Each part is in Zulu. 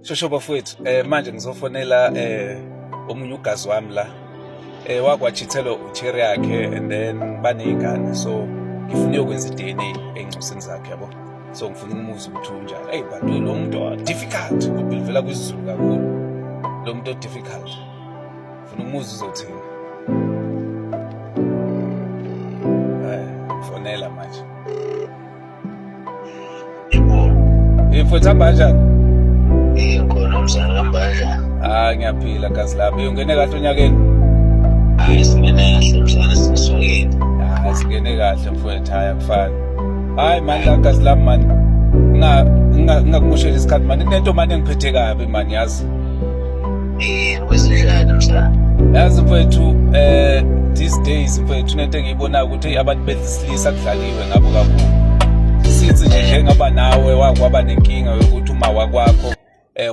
Shosho bafowethu, manje ngizofonela omunye ugazi wami la. Wakwachithelwa u-cherry yakhe and then baney'ngane, so ngifuna uyokwenza i-DNA ey'ncusini zakhe yabo. So ngifuna umuzi ukuthi unjani. Eyi bantu lo muntu difficult, uvela kwisiZulu kakhulu. Lo muntu difficult. Ngifuna umuzi uzothini. Fonela manje. Mfowethu hamba kanjani? Ngikhona mzala kambanja. Ngiyaphila gazi lami. Ungene kahle onyakeni? Hayi singene kahle mzala sisongeni. Singene kahle mfowethu, hayi akufani. Hayi mani la gazi lami mani. Ngingakumushela isikhathi mani. Kunento mani engiphethe kabi mani yazi. Kwezenjani mzala? Yazi mfowethu, these days mfowethu nento engiyibona ukuthi abantu besilisa kudlaliwe ngabo kakhulu. Sithi nje njengoba nawe wakwaba nenkinga yokuthi uma wakwakho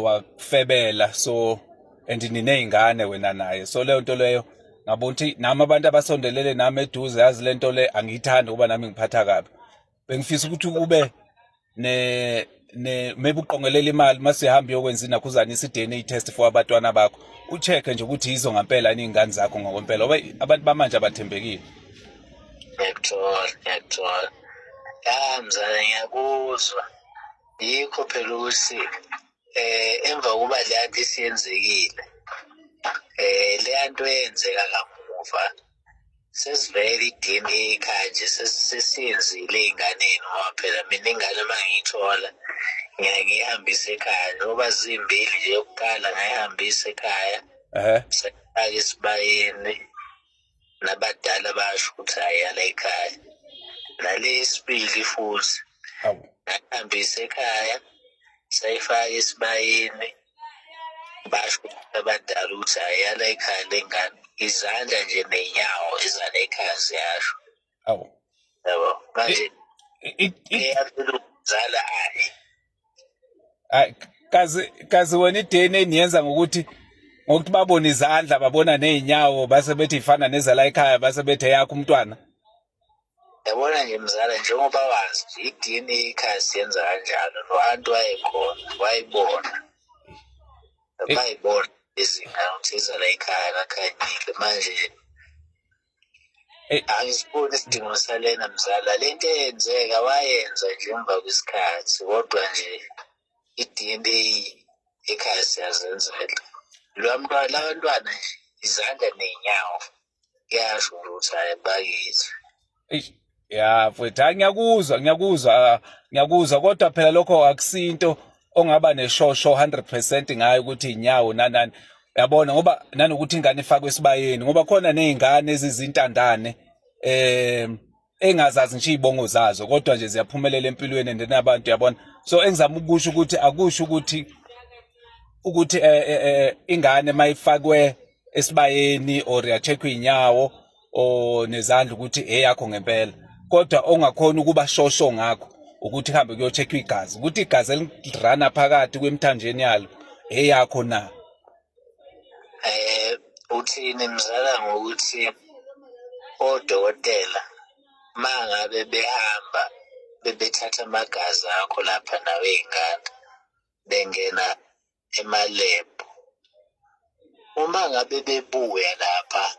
wakufebela, so and niney'ngane wena naye, so leyo nto leyo ngabona ukuthi nami abantu abasondelele nami eduze yazi le nto le angiyithandi ukuba nami ngiphatha kabi. Bengifisa ukuthi kube maybe uqongelela imali masihamba uyokwenza inakhuzana i-DNA test for abantwana bakho, ucheck nje ukuthi yizo ngampela iy'ngane zakho ngokwempela ngoba abantu bamanje abathembekile. Ngiyakuthola. Mzala ngiyakuzwa. Yikho phela ukuthi emva kokuba leya nto isiyenzekile, leya nto eyenzeka kamuva sesivele i-DNA ekhaya nje sesiyenzile ey'nganeni ngoba phela mina ingane uma ngiyithola ngiyihambisa ekhaya njengoba zimbili nje yokuqala ngayihambisa ekhaya sayifaka esibayeni nabadala basho ukuthi ayala ekhaya, nale yesibili futhi ngayihambisa ekhaya sayifaka esibayeni basho abadala ukuthi ayala ekhaya lengane, izandla nje ney'nyawo ezala ekhaya ziyasho. Yabo manje iyaphela ukuzala kazi wena i-DNA niyenza ngokuthi babone izandla babona ney'nyawo base bethi ifana nezala ekhaya base bethi eyakho umntwana. Yabona nje mzala, njengoba wazi nje i-DNA ekhaya siyenza kanjalo, no-anti wayekhona wayibona bayibona izingane ukuthi izala ekhaya kakhanyile. Manje angisiboni isidingo salena mzala, le nto eyenzeka wayenza nje emva kwesikhathi, kodwa nje i-DNA ekhaya siyazenzela. Labantwana nje izandla ney'nyawo kuyasho ukuthi hayi bakithi. Ya mfowethu, ngiyakuzwa kodwa phela lokho akusinto ongaba neshosho 100% ngayo ukuthi inyawo nanani, uyabona, ngoba nanokuthi ingane ifakwe esibayeni ngoba khona nezingane ezizintandane engazazi nje izibongo zazo kodwa nje ziyaphumelela empilweni and nabantu, uyabona. So engizama ukusho ukuthi akusho ukuthi ingane mayifakwe esibayeni or yacheckwa inyawo o nezandla ukuthi eyakho ngempela, kodwa ongakhona ukuba shosho ngakho ukuthi hambe kuyocheckwa igazi ukuthi igazi elirana phakathi kwemthanjeni yalo eyakho na. Uthini mzala ngokuthi odokotela mangabe behamba bebethatha amagazi akho lapha nawe ingane bengena emalebhu, uma ngabe bebuya lapha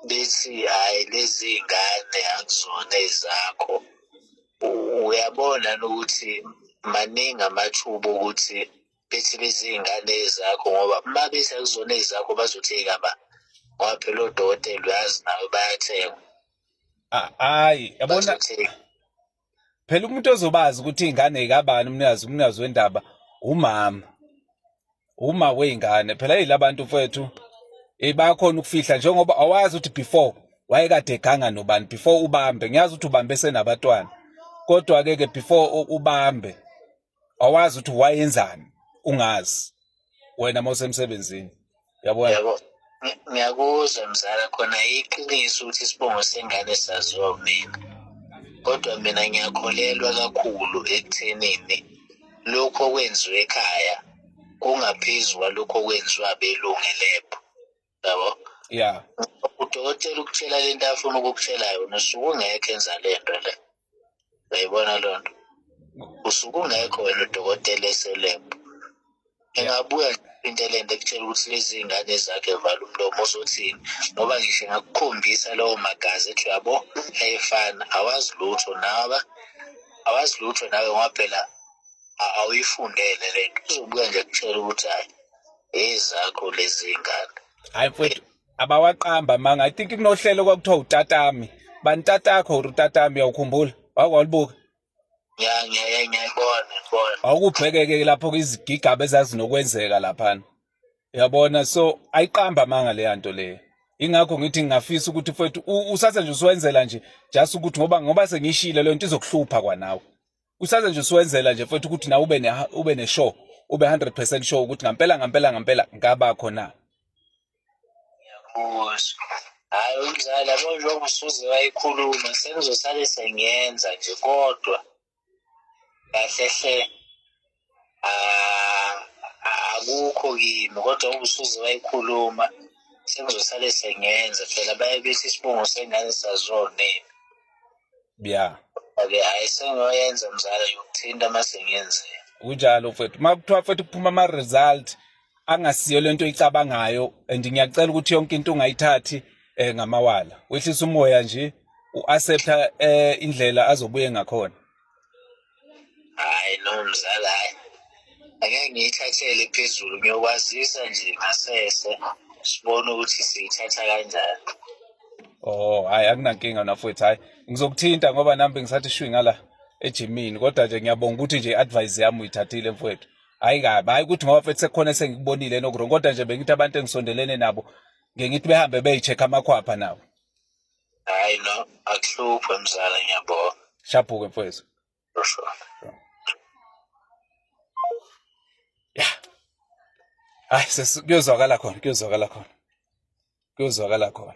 bethi hayi lezi ingane akuzona ezakho, uyabona ukuthi maningi amathuba ukuthi bethi lezi ingane ezakho, ngoba uma bethi akuzona ezakho bazotheka ba ngoba phela odokotela uyazi nawe bayathenga. Hayi yabona phela umuntu ozobazi ukuthi ingane ikabani umnikazi wendaba uma wey'ngane phela yilabantu mfowethu bayakhona ukufihla, njengoba awazi ukuthi before wayekade eganga nobani before ubambe. Ngiyazi ukuthi ubambe senabatwana kodwa-ke before ubambe awazi ukuthi wayenzani ungazi wena mawusemsebenzini, yabona. Ngiyakuzwa mzala, khona iqiniso ukuthi isibongo sengane saziwa mina, kodwa mina ngiyakholelwa kakhulu ekuthenini lokho okwenziwa ekhaya kungaphezu kwalokho okwenziwa abelungu elebhu, yabo. Yeah. Udokotela ukutshela le nto afuna ukukutshela yona usuke ungekho enza le nto le, uyayibona loo nto, usuke ungekho wena udokotela eselebhu. Engabuya into lento ekutshela ukuthi lezi ngane zakhe vala umlomo uzothini ngoba ngisho ngakukhombisa lawo magazi ethi yabo ayefana awazi lutho nawe ngoba phela awuyifundele lento uzobuya nje kutshela ukuthi hayi ezakho lezi ngane. Hayi mfowethu abawaqamba manga. I think kunohlelo kwakuthiwa utatami. Bani tatakho or utatami awukhumbula? Wakwalibuka? Ngiyayibona. Awukubhekeke lapho kwizigigaba ezazinokwenzeka laphana. Uyabona, so ayiqamba manga le nto le. Ingakho ngithi ngingafisa ukuthi mfowethu usase nje uswenzela nje just ukuthi ngoba sengishilo le nto izokuhlupha kwanawe. Usase nje uswenzela nje mfowethu ukuthi nawe ube ne show, ube 100% sure ukuthi ngampela ngaba khona. Hayi umzali yabo njengoba usuze wayikhuluma sengizosale sengiyenza nje kodwa kahle akukho kimi kodwa ubusuze wayikhuluma sengizosale sengiyenza phela baye bethi isibongo sengane sazonene. Yeah. Ake hayi sengiyoyenza mzala yokuthinta masengiyenzile. Kunjalo mfowethu. Makuthiwa mfowethu kuphuma ama result angasiyo lento oyicabangayo and ngiyacela ukuthi yonke into ungayithathi ngamawala. Wehlisa umoya nje uaccepta indlela azobuye ngakhona. Hayi no mzala hayi. Ake ngiyithathele phezulu ngiyokwazisa nje ngasese sibone ukuthi siyithatha kanjani. Oh hayi akunankinga nafowethu. Hayi ngizokuthinta ngoba nami ngisathi shwi ngala ejimini kodwa nje ngiyabonga ukuthi nje advice yami uyithathile mfowethu. Hayi kabi, hayi ukuthi ngoba mfethu sekukhona sengikubonile nokurongo kodwa nje bengithi abantu engisondelene nabo ngithi behambe beyicheck amakhwapha nawo. Hayi no akuhluphe mzala ngiyabonga. Shaphuke mfowethu. Sure. Yeah. Hayi kuyozwakala khona.